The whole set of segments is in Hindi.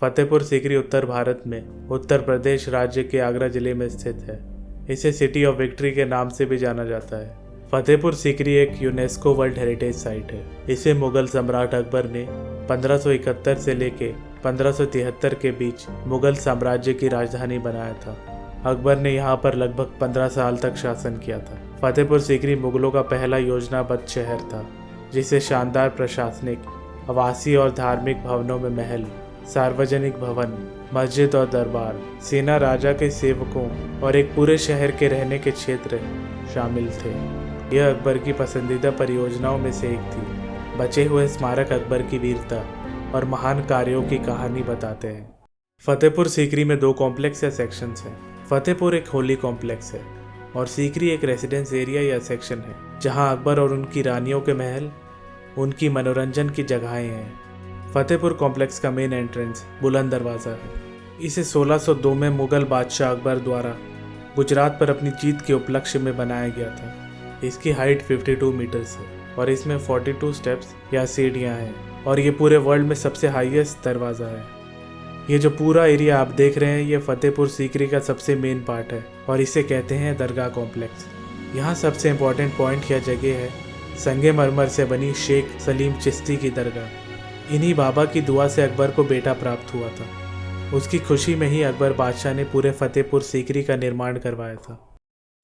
फतेहपुर सीकरी उत्तर भारत में उत्तर प्रदेश राज्य के आगरा जिले में स्थित है। इसे सिटी ऑफ विक्ट्री के नाम से भी जाना जाता है। फतेहपुर सीकरी एक यूनेस्को वर्ल्ड हेरिटेज साइट है। इसे मुगल सम्राट अकबर ने 1571 से लेकर 1573 के बीच मुगल साम्राज्य की राजधानी बनाया था। अकबर ने यहाँ पर लगभग 15 साल तक शासन किया था। फतेहपुर सीकरी मुगलों का पहला योजनाबद्ध शहर था, जिसे शानदार प्रशासनिक, आवासीय और धार्मिक भवनों में महल, सार्वजनिक भवन, मस्जिद और दरबार, सेना, राजा के सेवकों और एक पूरे शहर के रहने के क्षेत्र शामिल थे। यह अकबर की पसंदीदा परियोजनाओं में से एक थी। बचे हुए स्मारक अकबर की वीरता और महान कार्यों की कहानी बताते हैं। फतेहपुर सीकरी में 2 कॉम्प्लेक्स या सेक्शंस हैं। फतेहपुर एक होली कॉम्प्लेक्स है और सीकरी एक रेसिडेंस एरिया या सेक्शन है, जहां अकबर और उनकी रानियों के महल, उनकी मनोरंजन की जगहें हैं। फतेहपुर कॉम्प्लेक्स का मेन एंट्रेंस बुलंद दरवाज़ा है। इसे 1602 में मुगल बादशाह अकबर द्वारा गुजरात पर अपनी जीत के उपलक्ष्य में बनाया गया था। इसकी हाइट 52 मीटर्स है और इसमें 42 स्टेप्स या सीढ़ियाँ हैं और ये पूरे वर्ल्ड में सबसे हाईएस्ट दरवाज़ा है। ये जो पूरा एरिया आप देख रहे हैं, ये फतेहपुर सीकरी का सबसे मेन पार्ट है और इसे कहते हैं दरगाह कॉम्प्लेक्स। यहाँ सबसे इम्पोर्टेंट पॉइंट यह जगह है संगमरमर से बनी शेख सलीम चिश्ती की दरगाह। इन्हीं बाबा की दुआ से अकबर को बेटा प्राप्त हुआ था। उसकी खुशी में ही अकबर बादशाह ने पूरे फतेहपुर सीकरी का निर्माण करवाया था।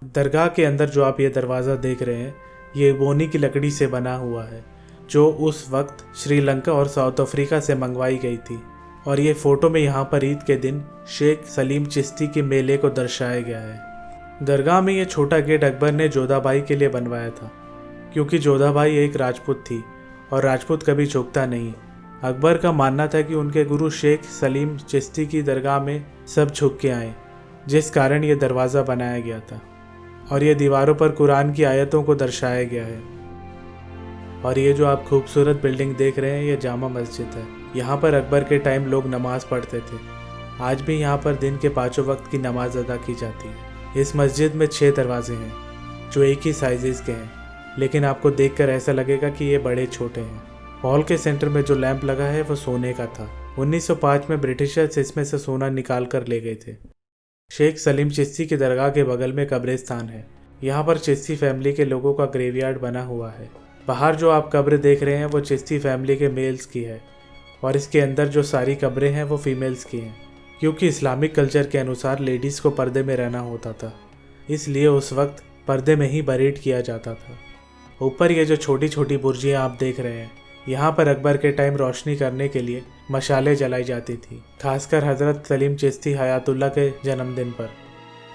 दरगाह के अंदर जो आप ये दरवाज़ा देख रहे हैं, ये बोनी की लकड़ी से बना हुआ है, जो उस वक्त श्रीलंका और साउथ अफ्रीका से मंगवाई गई थी। और ये फ़ोटो में यहाँ पर ईद के दिन शेख सलीम चिश्ती के मेले को दर्शाया गया है। दरगाह में ये छोटा गेट अकबर ने जोधाबाई के लिए बनवाया था, क्योंकि जोधाबाई एक राजपूत थी और राजपूत कभी झुकता नहीं। अकबर का मानना था कि उनके गुरु शेख सलीम चिश्ती की दरगाह में सब झुक के आए, जिस कारण ये दरवाज़ा बनाया गया था। और ये दीवारों पर कुरान की आयतों को दर्शाया गया है। और ये जो आप खूबसूरत बिल्डिंग देख रहे हैं, ये जामा मस्जिद है। यहाँ पर अकबर के टाइम लोग नमाज पढ़ते थे। आज भी यहाँ पर दिन के 5 वक्त की नमाज अदा की जाती है। इस मस्जिद में 6 दरवाजे हैं, जो एक ही साइजेस के हैं, लेकिन आपको देखकर ऐसा लगेगा कि ये बड़े छोटे हैं। हॉल के सेंटर में जो लैंप लगा है वो सोने का था। 1905 में ब्रिटिशर्स इसमें से सोना निकाल कर ले गए थे। शेख सलीम चिश्ती की दरगाह के बगल में कब्रिस्तान है। यहाँ पर चिश्ती फैमिली के लोगों का ग्रेवयार्ड बना हुआ है। बाहर जो आप कब्र देख रहे हैं वो चिश्ती फैमिली के मेल्स की है और इसके अंदर जो सारी कब्रें हैं वो फीमेल्स की हैं, क्योंकि इस्लामिक कल्चर के अनुसार लेडीज़ को पर्दे में रहना होता था, इसलिए उस वक्त पर्दे में ही बरीड किया जाता था। ऊपर ये जो छोटी छोटी बुर्जियाँ आप देख रहे हैं, यहाँ पर अकबर के टाइम रोशनी करने के लिए मशालें जलाई जाती थी, खासकर हज़रत सलीम चिश्ती हयातुल्लाह के जन्मदिन पर।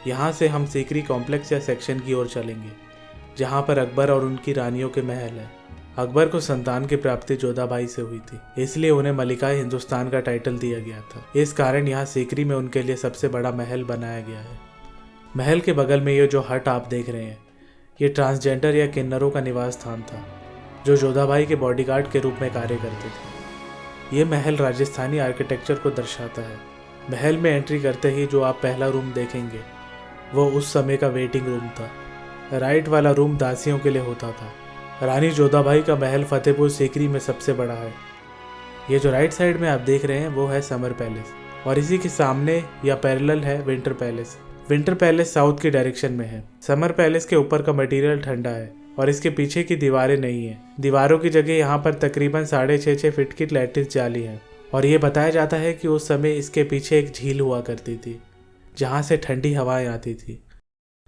यहाँ से हम सीकरी कॉम्प्लेक्स या सेक्शन की ओर चलेंगे, जहाँ पर अकबर और उनकी रानियों के महल है। अकबर को संतान की प्राप्ति जोधाबाई से हुई थी, इसलिए उन्हें मलिकाए हिंदुस्तान का टाइटल दिया गया था। इस कारण यहाँ सीकरी में उनके लिए सबसे बड़ा महल बनाया गया है। महल के बगल में ये जो हट आप देख रहे हैं, ये ट्रांसजेंडर या किन्नरों का निवास स्थान था, जो जोधाबाई के बॉडीगार्ड के रूप में कार्य करते थे। ये महल राजस्थानी आर्किटेक्चर को दर्शाता है। महल में एंट्री करते ही जो आप पहला रूम देखेंगे, वो उस समय का वेटिंग रूम था। राइट वाला रूम दासियों के लिए होता था। रानी जोधाबाई का महल फतेहपुर सीकरी में सबसे बड़ा है। ये जो राइट साइड में आप देख रहे हैं वो है समर पैलेस, और इसी के सामने या पैरेलल है winter palace. Winter palace south की डायरेक्शन में है। समर पैलेस के ऊपर का मटेरियल ठंडा है और इसके पीछे की दीवारें नहीं है। दीवारों की जगह यहाँ पर तकरीबन 6.5 फीट की लैटिस जाली है और ये बताया जाता है कि उस समय इसके पीछे एक झील हुआ करती थी, जहाँ से ठंडी हवाएं आती थी।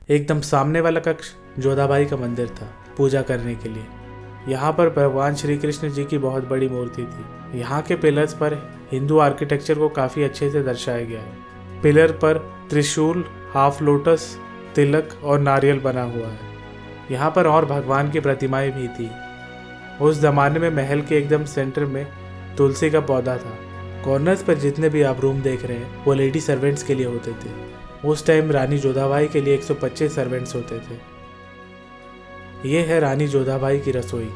एकदम सामने वाला कक्ष जोधाबाई का मंदिर था पूजा करने के लिए। यहाँ पर भगवान श्री कृष्ण जी की बहुत बड़ी मूर्ति थी। यहाँ के पिलर्स पर हिंदू आर्किटेक्चर को काफ़ी अच्छे से दर्शाया गया है। पिलर पर त्रिशूल, हाफ लोटस, तिलक और नारियल बना हुआ है। यहाँ पर और भगवान की प्रतिमाएं भी थी। उस ज़माने में महल के एकदम सेंटर में तुलसी का पौधा था। कॉर्नर्स पर जितने भी आप रूम देख रहे हैं वो लेडी सर्वेंट्स के लिए होते थे। उस टाइम रानी जोधाबाई के लिए 125 सर्वेंट्स होते थे। ये है रानी जोधाबाई की रसोई,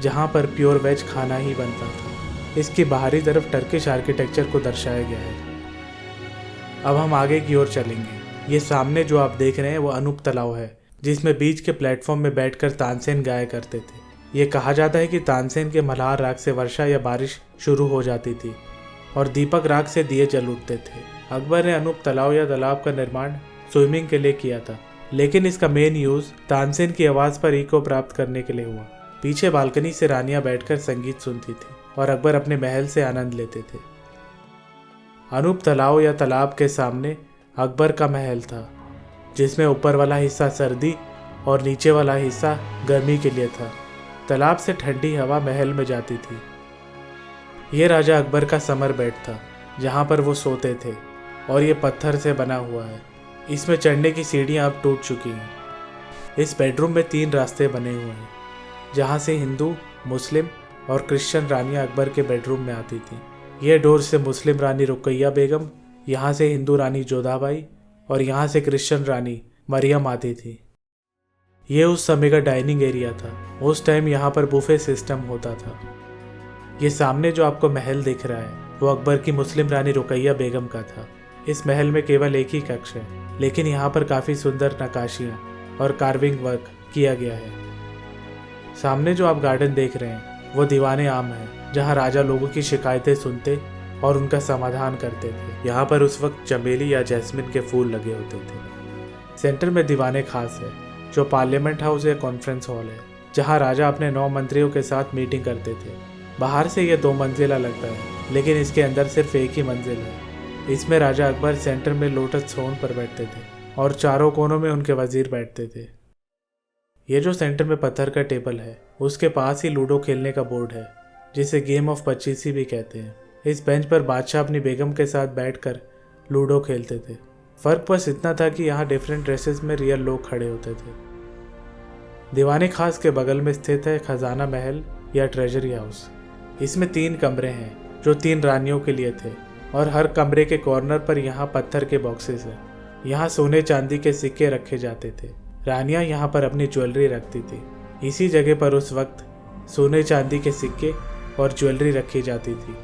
जहाँ पर प्योर वेज खाना ही बनता था। इसकी बाहरी तरफ टर्किश आर्किटेक्चर को दर्शाया गया है। अब हम आगे की ओर चलेंगे। ये सामने जो आप देख रहे हैं वो अनूप तालाब है, जिसमें बीच के प्लेटफॉर्म में बैठकर तानसेन गाया करते थे। ये कहा जाता है कि तानसेन के मल्हार राग से वर्षा या बारिश शुरू हो जाती थी। और दीपक राख से दिए जल उठते थे। अकबर ने अनूप तालाब या तालाब का निर्माण स्विमिंग के लिए किया था, लेकिन इसका मेन यूज तानसेन की आवाज पर इको प्राप्त करने के लिए हुआ। पीछे बालकनी से रानियां बैठकर संगीत सुनती थी और अकबर अपने महल से आनंद लेते थे। अनूप तालाब या तालाब के सामने अकबर का महल था, जिसमें ऊपर वाला हिस्सा सर्दी और नीचे वाला हिस्सा गर्मी के लिए था। तालाब से ठंडी हवा महल में जाती थी। ये राजा अकबर का समर बेड था, जहाँ पर वो सोते थे, और ये पत्थर से बना हुआ है। इसमें चढ़ने की सीढ़ियाँ अब टूट चुकी हैं। इस बेडरूम में 3 रास्ते बने हुए हैं, जहाँ से हिंदू, मुस्लिम और क्रिश्चियन रानियाँ अकबर के बेडरूम में आती थीं। यह डोर से मुस्लिम रानी रुकैया बेगम, यहाँ से हिंदू रानी जोधाबाई और यहाँ से क्रिश्चियन रानी मरियम आती थी। ये उस समय का डाइनिंग एरिया था। उस टाइम यहाँ पर बुफे सिस्टम होता था। ये सामने जो आपको महल दिख रहा है वो अकबर की मुस्लिम रानी रुकैया बेगम का था। इस महल में केवल एक ही कक्ष है, लेकिन यहाँ पर काफ़ी सुंदर नक्काशियाँ और कार्विंग वर्क किया गया है। सामने जो आप गार्डन देख रहे हैं वो दीवाने आम है, जहाँ राजा लोगों की शिकायतें सुनते और उनका समाधान करते थे। यहाँ पर उस वक्त चमेली या जैस्मिन के फूल लगे होते थे। सेंटर में दीवाने खास है, जो पार्लियामेंट हाउस या कॉन्फ्रेंस हॉल है, जहाँ राजा अपने 9 मंत्रियों के साथ मीटिंग करते थे। बाहर से यह 2 मंजिला लगता है, लेकिन इसके अंदर सिर्फ एक ही मंजिल है। इसमें राजा अकबर सेंटर में लोटस थ्रोन पर बैठते थे और चारों कोनों में उनके वजीर बैठते थे। ये जो सेंटर में पत्थर का टेबल है, उसके पास ही लूडो खेलने का बोर्ड है, जिसे गेम ऑफ 25 भी कहते हैं। इस बेंच पर बादशाह अपनी बेगम के साथ बैठकर लूडो खेलते थे। फर्क बस इतना था कि यहाँ डिफरेंट ड्रेसेस में रियल लोग खड़े होते थे। दीवाने खास के बगल में स्थित है खजाना महल या ट्रेजरी हाउस। इसमें 3 कमरे हैं जो 3 रानियों के लिए थे, और हर कमरे के कॉर्नर पर यहाँ पत्थर के बॉक्सेस हैं। यहाँ सोने चांदी के सिक्के रखे जाते थे। रानियाँ यहाँ पर अपनी ज्वेलरी रखती थी। इसी जगह पर उस वक्त सोने चांदी के सिक्के और ज्वेलरी रखी जाती थी।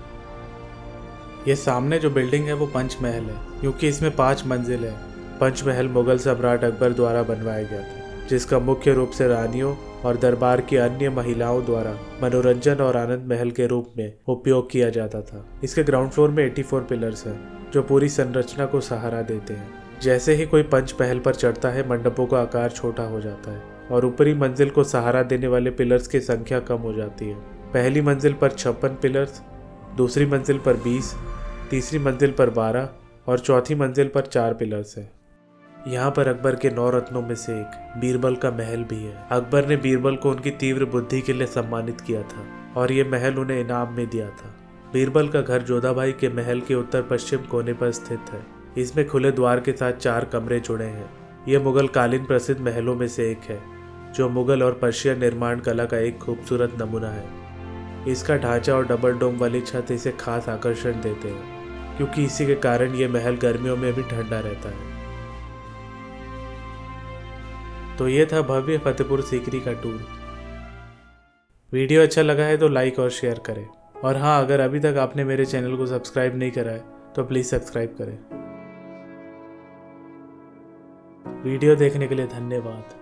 ये सामने जो बिल्डिंग है वो पंचमहल है, क्योंकि इसमें 5 मंजिल है। पंचमहल मुगल सम्राट अकबर द्वारा बनवाया गया था, जिसका मुख्य रूप से रानियों और दरबार की अन्य महिलाओं द्वारा मनोरंजन और आनंद महल के रूप में उपयोग किया जाता था। इसके ग्राउंड फ्लोर में 84 पिलर्स हैं, जो पूरी संरचना को सहारा देते हैं। जैसे ही कोई पंचमहल पर चढ़ता है, मंडपों का आकार छोटा हो जाता है और ऊपरी मंजिल को सहारा देने वाले पिलर्स की संख्या कम हो जाती है। पहली मंजिल पर 56 पिलर्स, दूसरी मंजिल पर 20, तीसरी मंजिल पर 12 और चौथी मंजिल पर 4 पिलर्स हैं। यहाँ पर अकबर के 9 रत्नों में से एक बीरबल का महल भी है। अकबर ने बीरबल को उनकी तीव्र बुद्धि के लिए सम्मानित किया था और ये महल उन्हें इनाम में दिया था। बीरबल का घर जोधाबाई के महल के उत्तर पश्चिम कोने पर स्थित है। इसमें खुले द्वार के साथ 4 कमरे जुड़े हैं। ये मुगल कालीन प्रसिद्ध महलों में से एक है, जो मुगल और पर्शियन निर्माण कला का एक खूबसूरत नमूना है। इसका ढांचा और डबल डोम वाली छत इसे खास आकर्षण देते हैं, क्योंकि इसी के कारण ये महल गर्मियों में भी ठंडा रहता है। तो ये था भव्य फतेहपुर सीकरी का टूर। वीडियो अच्छा लगा है तो लाइक और शेयर करें, और हाँ, अगर अभी तक आपने मेरे चैनल को सब्सक्राइब नहीं करा है तो प्लीज़ सब्सक्राइब करें। वीडियो देखने के लिए धन्यवाद।